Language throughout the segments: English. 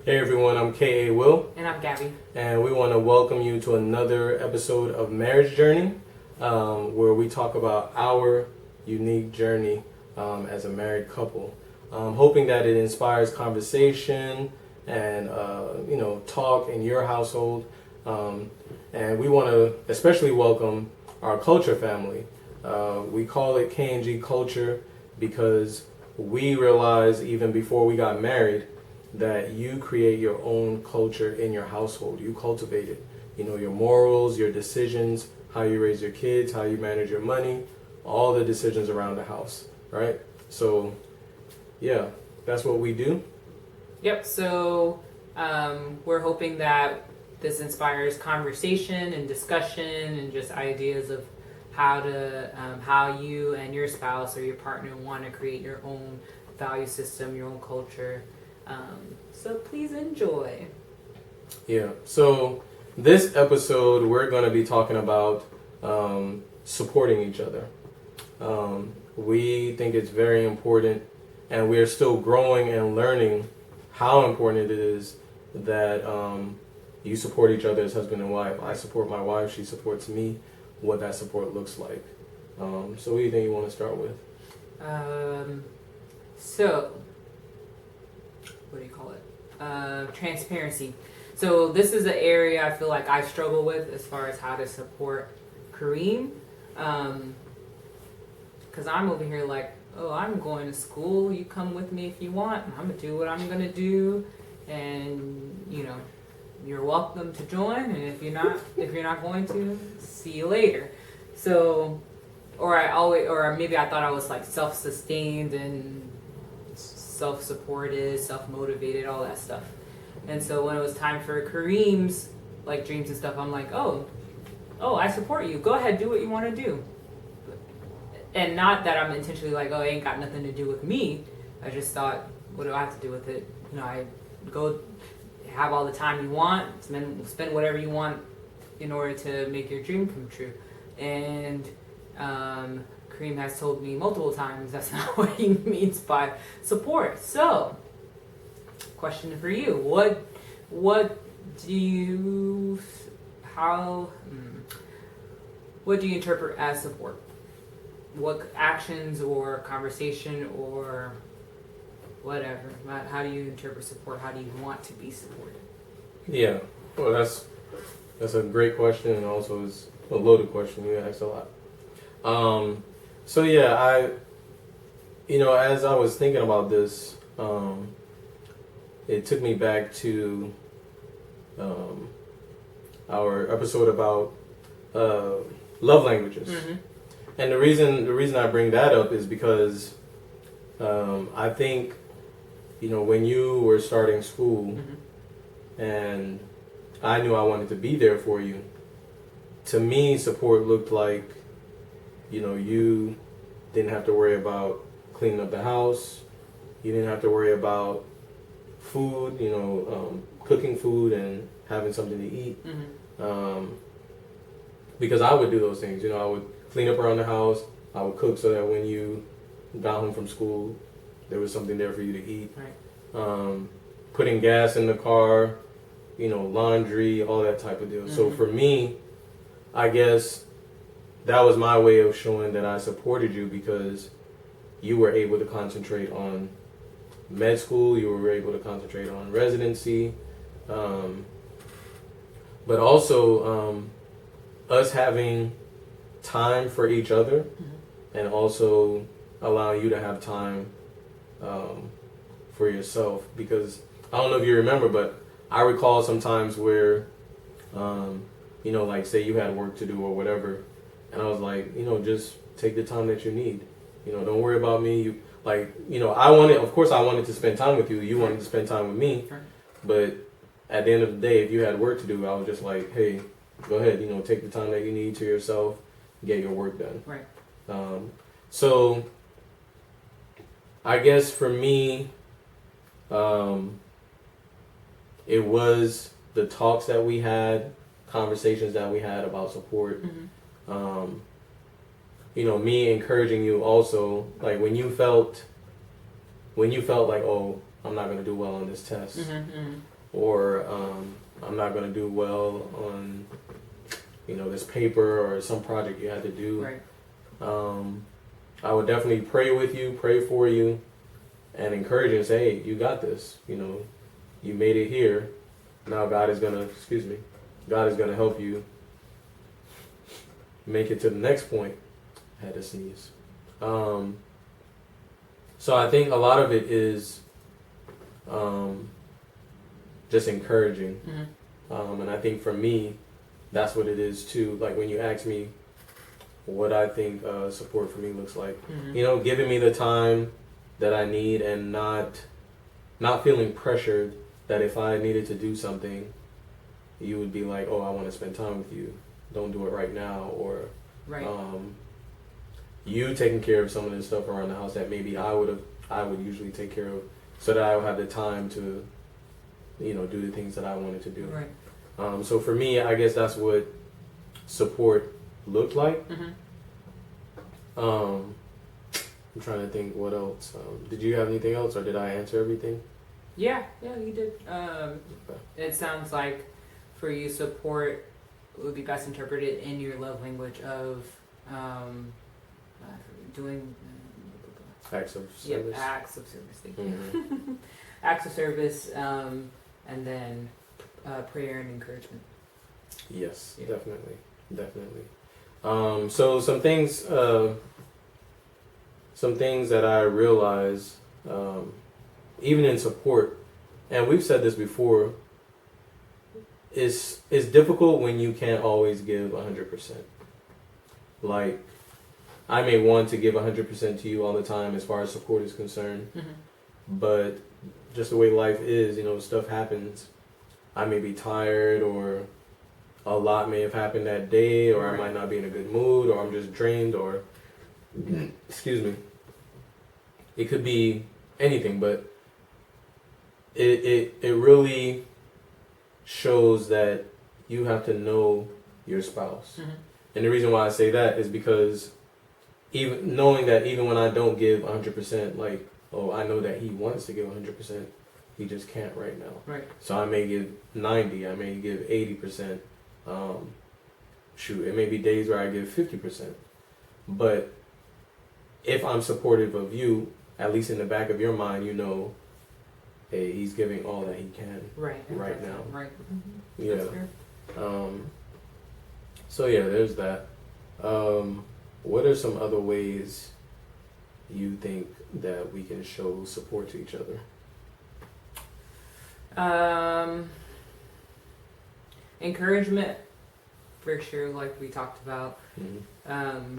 Hey everyone, I'm K.A. Will, And I'm Gabby. and we want to welcome you to another episode of Marriage Journey, where we talk about our unique journey as a married couple. Hoping that it inspires conversation and talk in your household. And we want to especially welcome our culture family. We call it K&G Culture because we realized even before we got married that you create your own culture in your household. You cultivate it. You know, your morals, your decisions, how you raise your kids, how you manage your money, all the decisions around the house, right? So, yeah, that's what we do. Yep, so we're hoping that this inspires conversation and discussion and just ideas of how you and your spouse or your partner want to create your own value system, your own culture. So please enjoy. Yeah, so this episode we're going to be talking about supporting each other. We think it's very important, and we are still growing and learning how important it is that you support each other as husband and wife. I support my wife, she supports me, what that support looks like. So what do you think you want to start with? So, what do you call it? Transparency. So this is an area I feel like I struggle with as far as how to support Kareem. Because I'm over here like, oh, I'm going to school. You come with me if you want. I'm going to do what I'm going to do. And, you know, you're welcome to join. And if you're not going to, see you later. So, or maybe I thought I was like self-sustained and self-supported, self-motivated, all that stuff. And so when it was time for Kareem's like dreams and stuff, I'm like, oh, I support you. Go ahead, do what you want to do. And not that I'm intentionally like, oh, it ain't got nothing to do with me. I just thought, what do I have to do with it? You know, I go have all the time you want, spend whatever you want in order to make your dream come true. And Kareem has told me multiple times that's not what he means by support. So, question for you: what do you interpret as support? What actions or conversation or whatever? How do you interpret support? How do you want to be supported? Yeah, well, that's a great question, and also it's a loaded question. You asked a lot. So yeah, as I was thinking about this, it took me back to our episode about love languages. Mm-hmm. And the reason I bring that up is because I think, when you were starting school, mm-hmm. and I knew I wanted to be there for you, to me, support looked like, you didn't have to worry about cleaning up the house. You didn't have to worry about food, cooking food and having something to eat. Mm-hmm. Because I would do those things. I would clean up around the house. I would cook so that when you got home from school, there was something there for you to eat. Right. Putting gas in the car, laundry, all that type of deal. Mm-hmm. So for me, I guess that was my way of showing that I supported you, because you were able to concentrate on med school, you were able to concentrate on residency, but also us having time for each other, mm-hmm. and also allowing you to have time for yourself. Because I don't know if you remember, but I recall sometimes where, like say you had work to do or whatever, and I was like, just take the time that you need. Don't worry about me. I wanted to spend time with you. You wanted to spend time with me. But at the end of the day, if you had work to do, I was just like, hey, go ahead, take the time that you need to yourself, get your work done. Right. So I guess for me, it was the talks that we had, conversations that we had about support. Mm-hmm. Me encouraging you also, like when you felt like, oh, I'm not going to do well on this test. Mm-hmm, mm-hmm. or I'm not going to do well on, this paper or some project you had to do. Right. I would definitely pray with you, pray for you, and encourage you and say, hey, you got this. You made it here. Now God is gonna help you make it to the next point. I had to sneeze. So I think a lot of it is just encouraging. Mm-hmm. And I think for me, that's what it is too. Like when you ask me what I think support for me looks like, Mm-hmm. Giving me the time that I need and not feeling pressured that if I needed to do something, you would be like, oh, I want to spend time with you. Don't do it right now. Or Right. You taking care of some of the stuff around the house that maybe I would usually take care of, so that I would have the time to, do the things that I wanted to do. Right. So for me, I guess that's what support looked like. Mm-hmm. I'm trying to think what else. Did you have anything else, or did I answer everything? Yeah, you did. It sounds like for you, support would be best interpreted in your love language of doing Acts of service. acts of service. Thank you. Mm-hmm. Acts of service, and then prayer and encouragement. Yes, Yeah. definitely. So some things that I realize, even in support, and we've said this before, it's difficult when you can't always give 100%. Like, I may want to give 100% to you all the time as far as support is concerned, Mm-hmm. but just the way life is, stuff happens. I may be tired, or a lot may have happened that day, or I Right. might not be in a good mood, or I'm just drained, or excuse me. It could be anything, but it really shows that you have to know your spouse. Mm-hmm. And the reason why I say that is because even knowing that even when I don't give 100%, like, oh, I know that he wants to give 100%, he just can't right now. Right. So I may give 90, I may give 80%. It may be days where I give 50%. But if I'm supportive of you, at least in the back of your mind, hey, he's giving all that he can Right. right now. Right. Mm-hmm. Yeah. That's fair. So yeah, there's that. What are some other ways you think that we can show support to each other? Encouragement, for sure, like we talked about. Mm-hmm.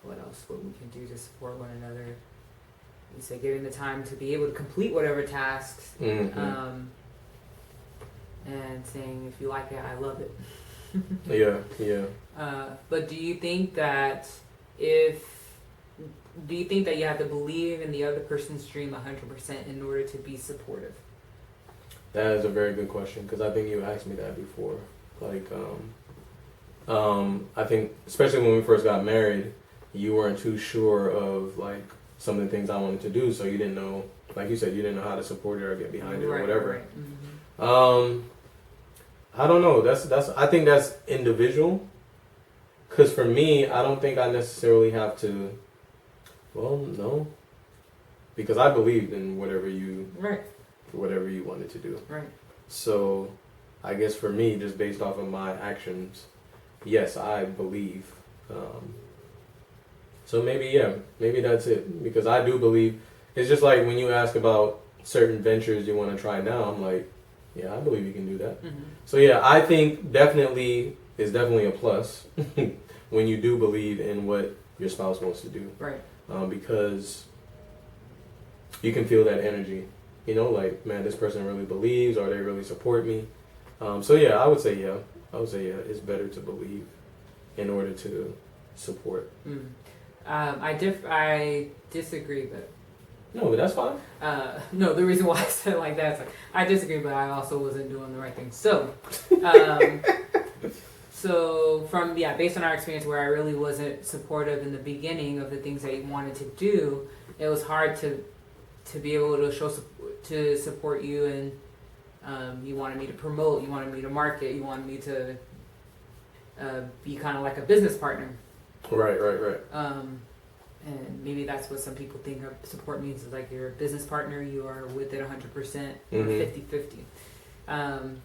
What else? What we can do to support one another? You say giving the time to be able to complete whatever tasks, Mm-hmm. and saying if you like it, I love it. Yeah. But do you think that you have to believe in the other person's dream 100% in order to be supportive? That is a very good question, because I think you asked me that before. Like, I think especially when we first got married, you weren't too sure of like some of the things I wanted to do, so you didn't know, like you said, you didn't know how to support it or get behind it or whatever. Right. Mm-hmm. I don't know. I think that's individual. Because for me, I don't think I necessarily have to. Well, no, because I believed in whatever you wanted to do. Right. So, I guess for me, just based off of my actions, yes, I believe. So maybe that's it. Because I do believe. It's just like when you ask about certain ventures you want to try now, I'm like, yeah, I believe you can do that. Mm-hmm. So yeah, I think it's definitely a plus when you do believe in what your spouse wants to do. Right. Because you can feel that energy. Like, man, this person really believes, or they really support me. So yeah, I would say yeah. It's better to believe in order to support. Mm. I disagree, but No, but that's fine. no, the reason why I said it like that is like I disagree, but I also wasn't doing the right thing. So, based on our experience where I really wasn't supportive in the beginning of the things that you wanted to do, it was hard to be able to to support you and You wanted me to promote, you wanted me to market, you wanted me to be kind of like a business partner. Right. And maybe that's what some people think of support means, is like you're a business partner, you are with it 100% or 50-50.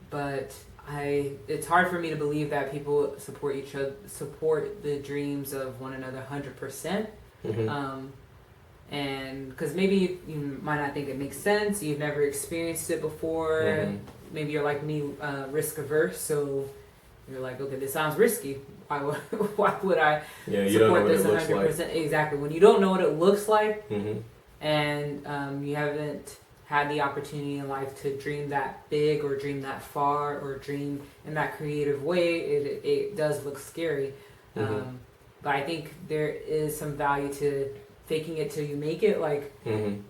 But it's hard for me to believe that people support each other, support the dreams of one another 100%. And because maybe you might not think it makes sense, you've never experienced it before. Maybe you're like me, risk averse, so you're like, okay, this sounds risky. Why would I support this 100%? Like. Exactly. When you don't know what it looks like, and you haven't had the opportunity in life to dream that big or dream that far or dream in that creative way, it does look scary. But I think there is some value to faking it till you make it, like, and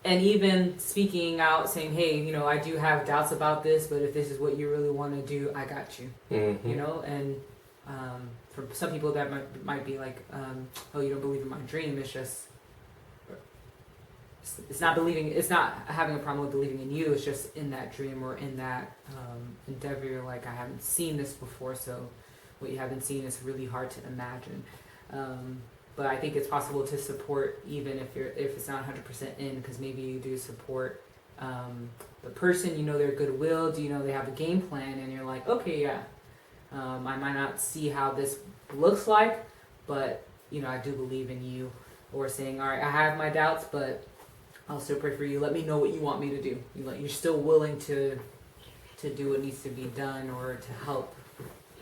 even speaking out, saying, hey, you know, I do have doubts about this, but if this is what you really want to do, I got you. You know, and for some people that might be like, oh, you don't believe in my dream. It's just, it's not believing, it's not having a problem with believing in you. It's just in that dream or in that endeavor, you're like, I haven't seen this before, so what you haven't seen is really hard to imagine. But I think it's possible to support even if it's not 100% in, because maybe you do support the person, you know their goodwill, do you know they have a game plan, and you're like, okay, yeah, I might not see how this looks like, but you know I do believe in you. Or saying, all right, I have my doubts, but I'll still pray for you. Let me know what you want me to do. You're still willing to do what needs to be done or to help.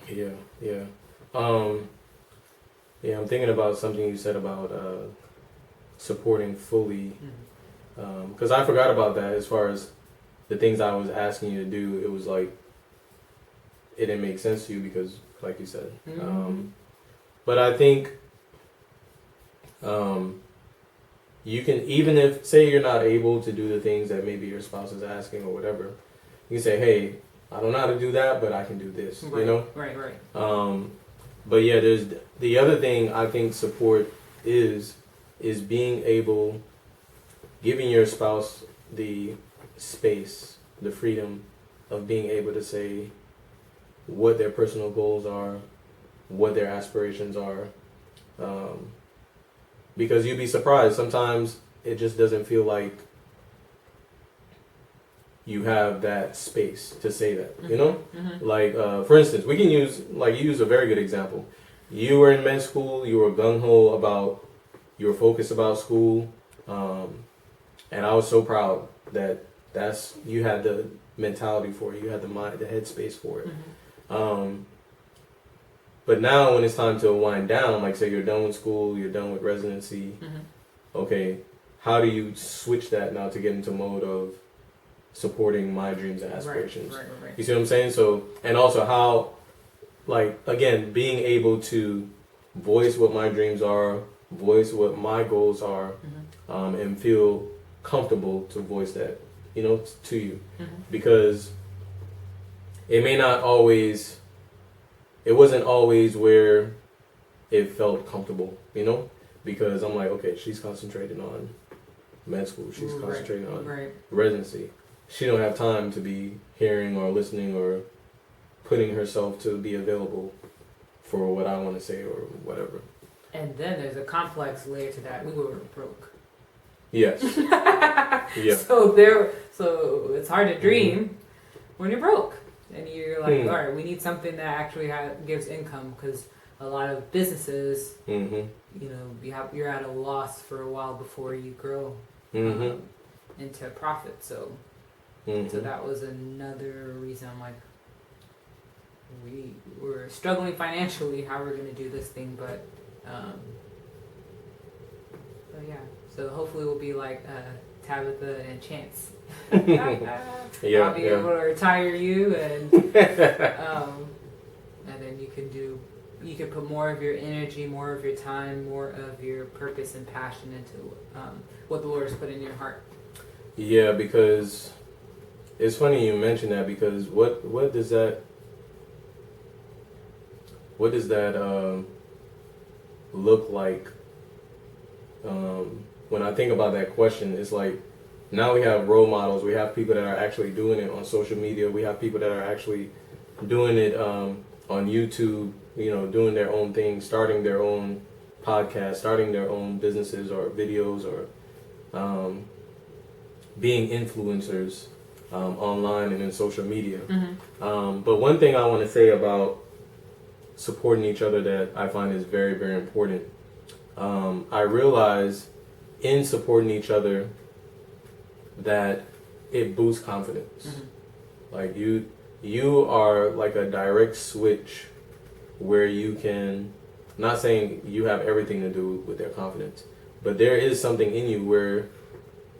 Yeah. I'm thinking about something you said about supporting fully, because I forgot about that. As far as the things I was asking you to do, it was like it didn't make sense to you because, like you said. But I think you can, even if, say you're not able to do the things that maybe your spouse is asking or whatever, you can say, hey, I don't know how to do that, but I can do this, right, you know? Right. But yeah, there's the other thing I think support is being able, giving your spouse the space, the freedom of being able to say what their personal goals are, what their aspirations are. Because you'd be surprised, sometimes it just doesn't feel like you have that space to say that, you know? Like, for instance, we can use, like, you use a very good example. You were in med school, you were gung-ho about, you were focused about school, and I was so proud that you had the mentality for it, you had the mind, the headspace for it. But now when it's time to wind down, like say you're done with school, you're done with residency, okay, how do you switch that now to get into mode of supporting my dreams and aspirations? Right. You see what I'm saying? So, and also how, like, again, being able to voice what my dreams are, voice what my goals are, and feel comfortable to voice that, you know, to you. Because it may not always, it wasn't always where it felt comfortable, you know? Because I'm like, okay, she's concentrating on med school, she's concentrating on residency. She don't have time to be hearing or listening or putting herself to be available for what I want to say or whatever. And then there's a complex layer to that. We were broke. Yes. Yeah. So it's hard to dream when you're broke. And you're like, all right, we need something that actually gives income, because a lot of businesses, you know, you're at a loss for a while before you grow into profit. So that was another reason I'm like, we were struggling financially how we're going to do this thing, but yeah. So hopefully we'll be like Tabitha and Chance. I'll be able to retire you, and then you can put more of your energy, more of your time, more of your purpose and passion into what the Lord has put in your heart. Yeah, because it's funny you mention that, because what does that look like? When I think about that question, it's like, now we have role models. We have people that are actually doing it on social media. We have people that are actually doing it on YouTube, doing their own thing, starting their own podcast, starting their own businesses or videos, or being influencers online and in social media. But one thing I want to say about supporting each other that I find is very, very important. I realize in supporting each other that it boosts confidence. Like you are like a direct switch where you can, not saying you have everything to do with their confidence, but there is something in you where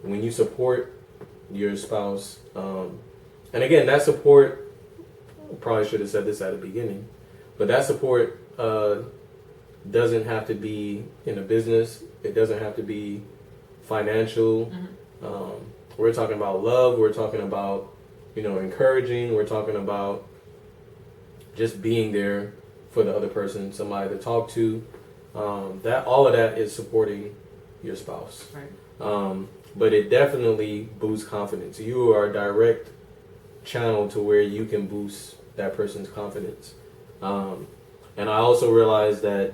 when you support your spouse, and again, that support, probably should have said this at the beginning, but that support doesn't have to be in a business. It doesn't have to be financial. We're talking about love. We're talking about, encouraging. We're talking about just being there for the other person, somebody to talk to. That all of that is supporting your spouse. Right. But it definitely boosts confidence. You are a direct channel to where you can boost that person's confidence. And I also realize that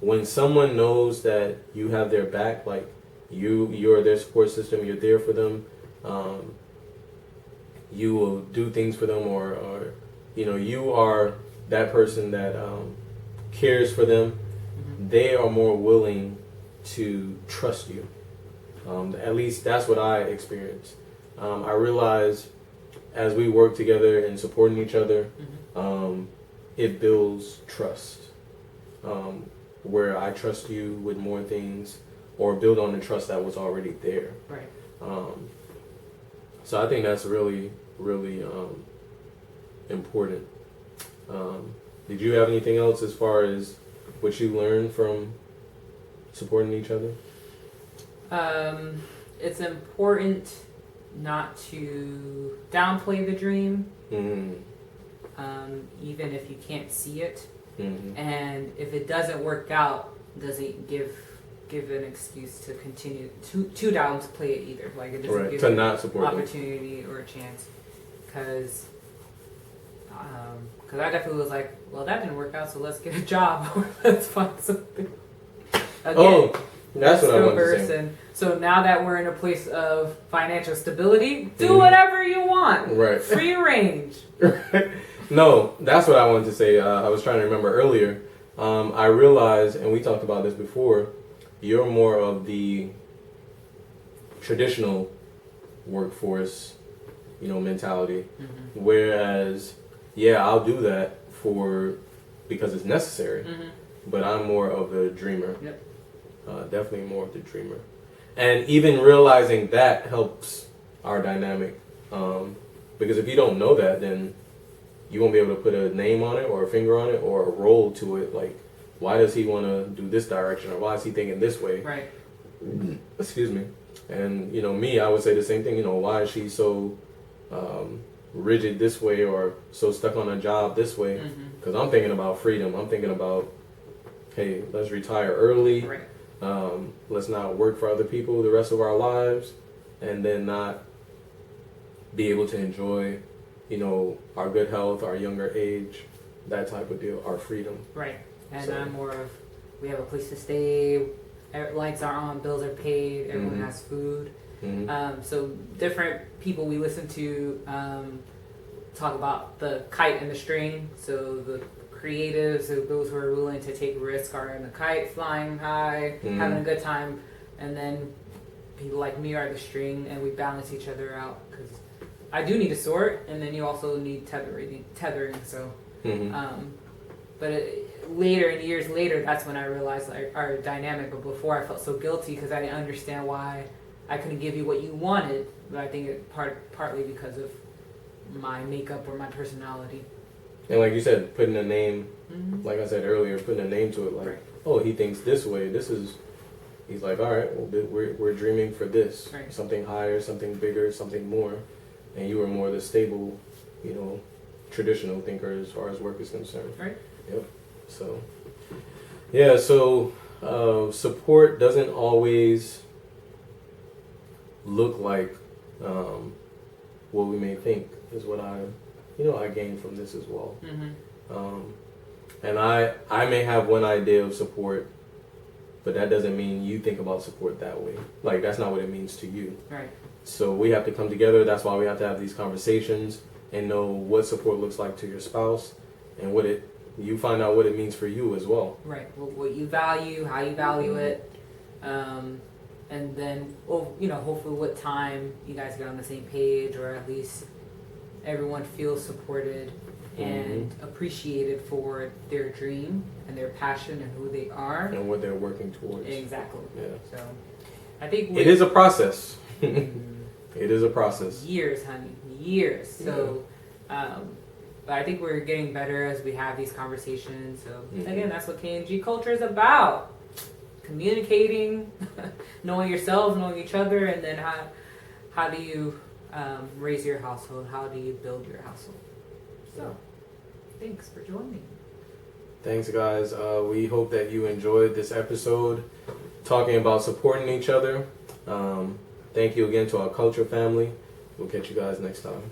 when someone knows that you have their back, like you're their support system, you're there for them, you will do things for them, or you are that person that cares for them, they are more willing to trust you. At least that's what I experienced. I realized as we work together and supporting each other, it builds trust. Where I trust you with more things, or build on the trust that was already there. Right. So I think that's really, really important. Did you have anything else as far as what you learned from supporting each other? It's important not to downplay the dream, even if you can't see it. And if it doesn't work out, doesn't give an excuse to continue to downplay it either. Like it doesn't give to not support opportunity or a chance. Because I definitely was like, well, that didn't work out, so let's get a job or let's find something. Again, that's what I wanted to say. So now that we're in a place of financial stability, do whatever you want. Right. Free range. No, that's what I wanted to say. I was trying to remember earlier. I realized, and we talked about this before, you're more of the traditional workforce, mentality. Whereas, I'll do that because it's necessary. But I'm more of a dreamer. Yep. Definitely more of the dreamer. And even realizing that helps our dynamic. Because if you don't know that, then you won't be able to put a name on it or a finger on it or a role to it. Like, why does he want to do this direction, or why is he thinking this way? Right. Excuse me. And, me, I would say the same thing. Why is she so rigid this way, or so stuck on a job this way? Because I'm thinking about freedom. I'm thinking about, hey, let's retire early. Right. Let's not work for other people the rest of our lives, and then not be able to enjoy, our good health, our younger age, that type of deal, our freedom. Right. And I'm more of, we have a place to stay, lights are on, bills are paid, everyone has food. So different people we listen to talk about the kite and the string. So the creatives, so those who are willing to take risks, are in the kite, flying high, having a good time. And then people like me are the string, and we balance each other out, because I do need a sword, and then you also need tethering. So, but years later, that's when I realized our dynamic. But before, I felt so guilty because I didn't understand why I couldn't give you what you wanted. But I think it partly because of my makeup or my personality. And like you said, putting a name, like I said earlier, putting a name to it. Like, oh, he thinks this way. He's like, all right, well, we're dreaming for this, something higher, something bigger, something more. And you were more the stable, traditional thinker as far as work is concerned. Right. Yep. So support doesn't always look like what we may think is what I gained from this as well. And I may have one idea of support, but that doesn't mean you think about support that way. Like, that's not what it means to you. Right. So we have to come together. That's why we have to have these conversations and know what support looks like to your spouse, and you find out what it means for you as well. Right. What you value, how you value it, and then hopefully what time you guys get on the same page, or at least everyone feels supported and appreciated for their dream and their passion and who they are and what they're working towards. Exactly. Yeah. So I think it is a process. It is a process. Years, honey, years. So, but I think we're getting better as we have these conversations. So again, that's what KNG culture is about: communicating, knowing yourselves, knowing each other, and then how do you raise your household? How do you build your household? So, thanks for joining. Thanks, guys. We hope that you enjoyed this episode talking about supporting each other. Thank you again to our culture family. We'll catch you guys next time.